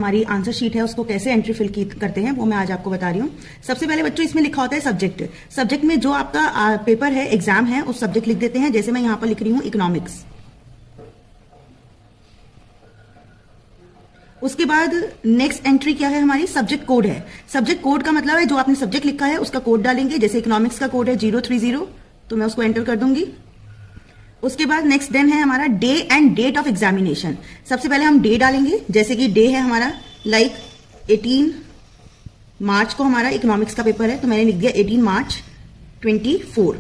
हमारी answer sheet है उसको कैसे एंट्री फिल करते हैं वो मैं आज आपको बता रही हूँ। सबसे पहले बच्चों इसमें लिखा होता है सब्जेक्ट। सब्जेक्ट में जो आपका पेपर है, एग्जाम है, उस सब्जेक्ट लिख देते हैं। जैसे मैं यहाँ पर लिख रही हूँ इकोनॉमिक्स। उसके बाद नेक्स्ट एंट्री क्या है हमारी, सब्जेक्ट कोड है। सब्जेक्ट कोड का मतलब है जो आपने सब्जेक्ट लिखा है उसका कोड डालेंगे। जैसे इकोनॉमिक्स का कोड है 030, तो मैं उसको एंटर कर दूंगी। उसके बाद नेक्स्ट देन है हमारा day and date of examination. सबसे पहले हम डे डालेंगे। जैसे कि डे है हमारा लाइक 18 मार्च को हमारा इकोनॉमिक्स का पेपर है, तो मैंने लिख दिया 18 मार्च 24।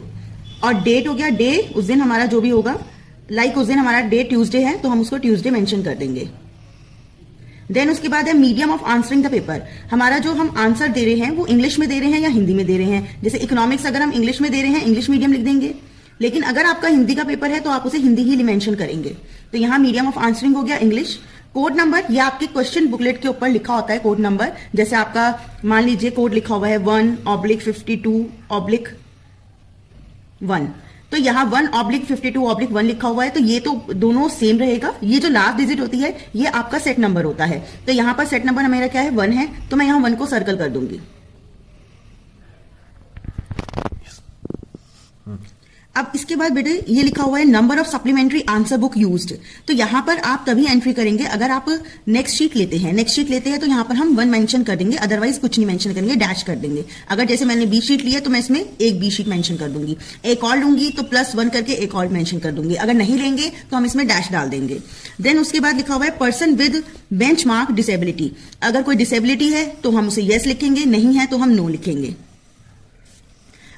और डेट हो गया डे, उस दिन हमारा जो भी होगा, लाइक उस दिन हमारा डे ट्यूसडे है तो हम उसको ट्यूसडे मेंशन कर देंगे। देन उसके बाद है medium of answering the paper. हमारा जो हम आंसर दे रहे हैं वो इंग्लिश में दे रहे हैं या हिंदी में दे रहे हैं। जैसे इकोनॉमिक्स अगर हम इंग्लिश में दे रहे हैं, इंग्लिश मीडियम लिख देंगे। लेकिन अगर आपका हिंदी का पेपर है तो आप उसे हिंदी ही मेंशन करेंगे। तो यहाँ मीडियम ऑफ आंसरिंग हो गया इंग्लिश। कोड नंबर, ये आपके क्वेश्चन बुकलेट के ऊपर लिखा होता है कोड नंबर। जैसे आपका मान लीजिए कोड लिखा हुआ है 1/52/1, तो यहाँ 1/52/1 लिखा हुआ है, तो ये तो दोनों सेम रहेगा। ये जो लास्ट डिजिट होती है ये आपका सेट नंबर होता है। तो यहाँ पर सेट नंबर मेरा क्या है, 1 है, तो मैं यहाँ 1 को सर्कल कर दूंगी। अब इसके बाद बेटे ये लिखा हुआ है number of supplementary answer book used. तो यहां पर आप तभी एंट्री करेंगे अगर आप नेक्स्ट शीट लेते हैं। नेक्स्ट शीट लेते हैं तो यहां पर हम 1 मेंशन कर देंगे, अदरवाइज कुछ नहीं मेंशन करेंगे, डैश कर देंगे। अगर जैसे मैंने बी शीट लिया तो मैं इसमें एक बी शीट मेंशन कर दूंगी। एक और लूंगी तो +1 करके एक और मेंशन कर दूंगी। अगर नहीं लेंगे तो हम इसमें डैश डाल देंगे। देन उसके बाद लिखा हुआ है पर्सन विद बेंचमार्क डिसेबिलिटी। अगर कोई डिसेबिलिटी है तो हम उसे येस लिखेंगे, नहीं है तो हम नो लिखेंगे।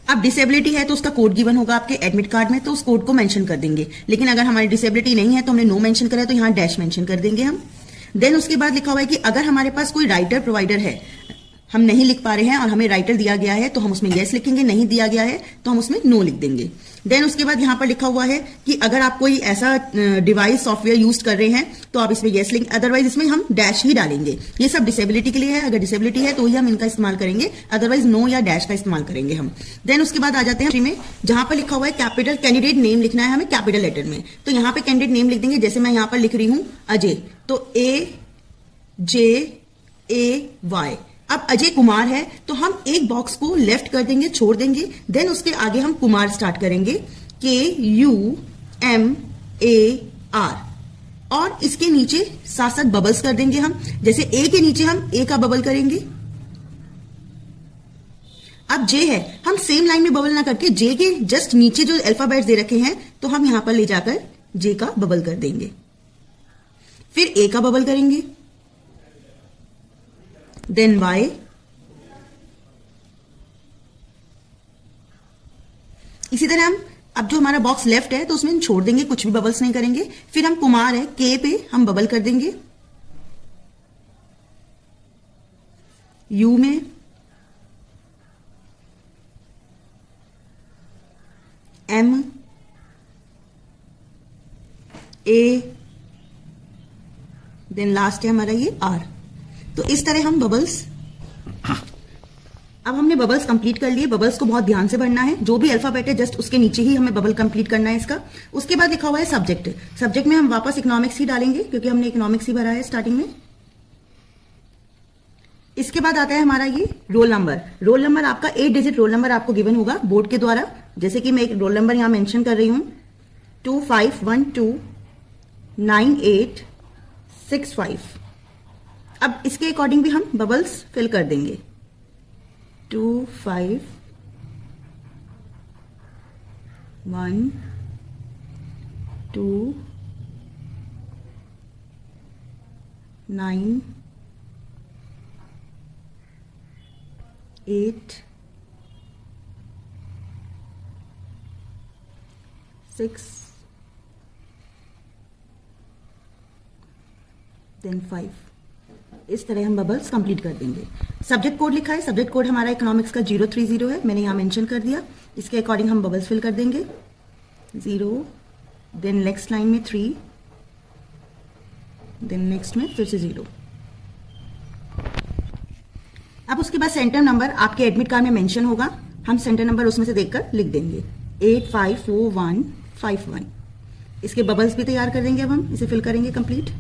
अब डिसेबिलिटी है तो उसका कोड गिवन होगा आपके एडमिट कार्ड में, तो उस कोड को मेंशन कर देंगे। लेकिन अगर हमारी डिसेबिलिटी नहीं है तो हमने नो मेंशन करा है तो यहाँ डैश मेंशन कर देंगे हम। देन उसके बाद लिखा हुआ है कि अगर हमारे पास कोई राइटर प्रोवाइडर है, हम नहीं लिख पा रहे हैं और हमें राइटर दिया गया है तो हम उसमें येस लिखेंगे, नहीं दिया गया है तो हम उसमें नो लिख देंगे। देन उसके बाद यहाँ पर लिखा हुआ है कि अगर आप कोई ऐसा डिवाइस सॉफ्टवेयर यूज कर रहे हैं तो आप इसमें येस लिखेंगे, अदरवाइज इसमें हम डैश ही डालेंगे। ये सब डिसेबिलिटी के लिए है। अगर डिसेबिलिटी है तो ही हम इनका इस्तेमाल करेंगे, अदरवाइज नो या डैश का इस्तेमाल करेंगे हम। देन उसके बाद आ जाते हैं में जहां पर लिखा हुआ है कैपिटल कैंडिडेट नेम लिखना है हमें कैपिटल लेटर में, तो यहाँ पे कैंडिडेट नेम लिख देंगे। जैसे मैं यहाँ पर लिख रही हूँ अजय, तो AJAY। अब अजय कुमार है तो हम एक बॉक्स को लेफ्ट कर देंगे, छोड़ देंगे। देन उसके आगे हम कुमार स्टार्ट करेंगे, KUMAR, और इसके नीचे साथ साथ बबल्स कर देंगे हम। जैसे ए के नीचे हम ए का बबल करेंगे। अब जे है, हम सेम लाइन में बबल ना करके जे के जस्ट नीचे जो अल्फाबेट्स दे रखे हैं तो हम यहां पर ले जाकर जे का बबल कर देंगे। फिर ए का बबल करेंगे, देन Y, इसी तरह हम अब जो हमारा बॉक्स लेफ्ट है तो उसमें हम छोड़ देंगे, कुछ भी बबल्स नहीं करेंगे। फिर हम कुमार है, K पे हम बबल कर देंगे, U में, M, A, देन लास्ट है हमारा ये R। तो इस तरह हम बबल्स, अब हमने बबल्स कंप्लीट कर लिए। बबल्स को बहुत ध्यान से भरना है, जो भी अल्फाबेट है जस्ट उसके नीचे ही हमें बबल कंप्लीट करना है इसका। उसके बाद लिखा हुआ है सब्जेक्ट। सब्जेक्ट में हम वापस इकोनॉमिक्स ही डालेंगे क्योंकि हमने इकोनॉमिक्स ही भरा है स्टार्टिंग में। इसके बाद आता है हमारा ये रोल नंबर। रोल नंबर आपका 8 डिजिट रोल नंबर आपको गिवन होगा बोर्ड के द्वारा। जैसे कि मैं एक रोल नंबर यहां मेंशन कर रही हूं 25129865। अब इसके अकॉर्डिंग भी हम बबल्स फिल कर देंगे। 25129865, देन 5। इस तरह हम बबल्स कंप्लीट कर देंगे। सब्जेक्ट कोड लिखा है, सब्जेक्ट कोड हमारा इकोनॉमिक्स का 030 है, मैंने यहां मेंशन कर दिया। इसके अकॉर्डिंग हम बबल्स फिल कर देंगे, 0, देन नेक्स्ट लाइन में 3, देन नेक्स्ट में फिर से 0। अब उसके बाद सेंटर नंबर आपके एडमिट कार्ड में मेंशन होगा, हम सेंटर नंबर उसमें से देखकर लिख देंगे 854151। इसके बबल्स भी तैयार कर देंगे। अब हम इसे फिल करेंगे कंप्लीट।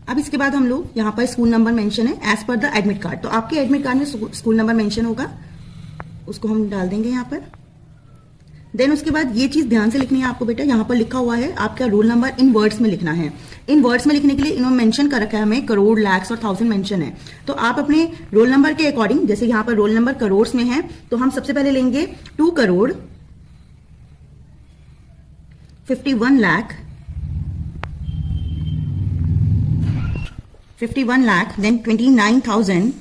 अब इसके बाद हम लोग यहाँ पर स्कूल नंबर मेंशन है as per the admit card, तो आपके एडमिट कार्ड में स्कूल नंबर मेंशन होगा, उसको हम डाल देंगे यहाँ पर। देन उसके बाद ये चीज ध्यान से लिखनी है आपको बेटा, यहाँ पर लिखा हुआ है आपका रोल नंबर इन वर्ड्स में लिखना है। इन वर्ड्स में लिखने के लिए इन्होंने मेंशन कर रखा है हमें करोड़, लैक्स और थाउजेंड मेंशन है। तो आप अपने रोल नंबर के अकॉर्डिंग, जैसे यहाँ पर रोल नंबर करोड़ में है, तो हम सबसे पहले लेंगे 2 crore 51 lakh 51 lakh, then 29,000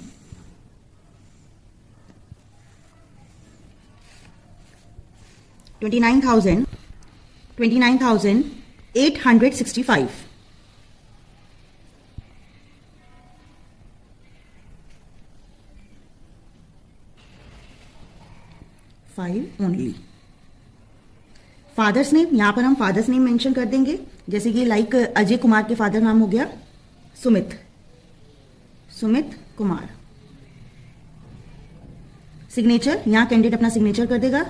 29,865 5 only. Father's name, यहां पर हम फादर्स नेम मेंशन कर देंगे, जैसे कि लाइक अजय कुमार के फादर नाम हो गया सुमित कुमार। सिग्नेचर, यहां कैंडिडेट अपना सिग्नेचर कर देगा।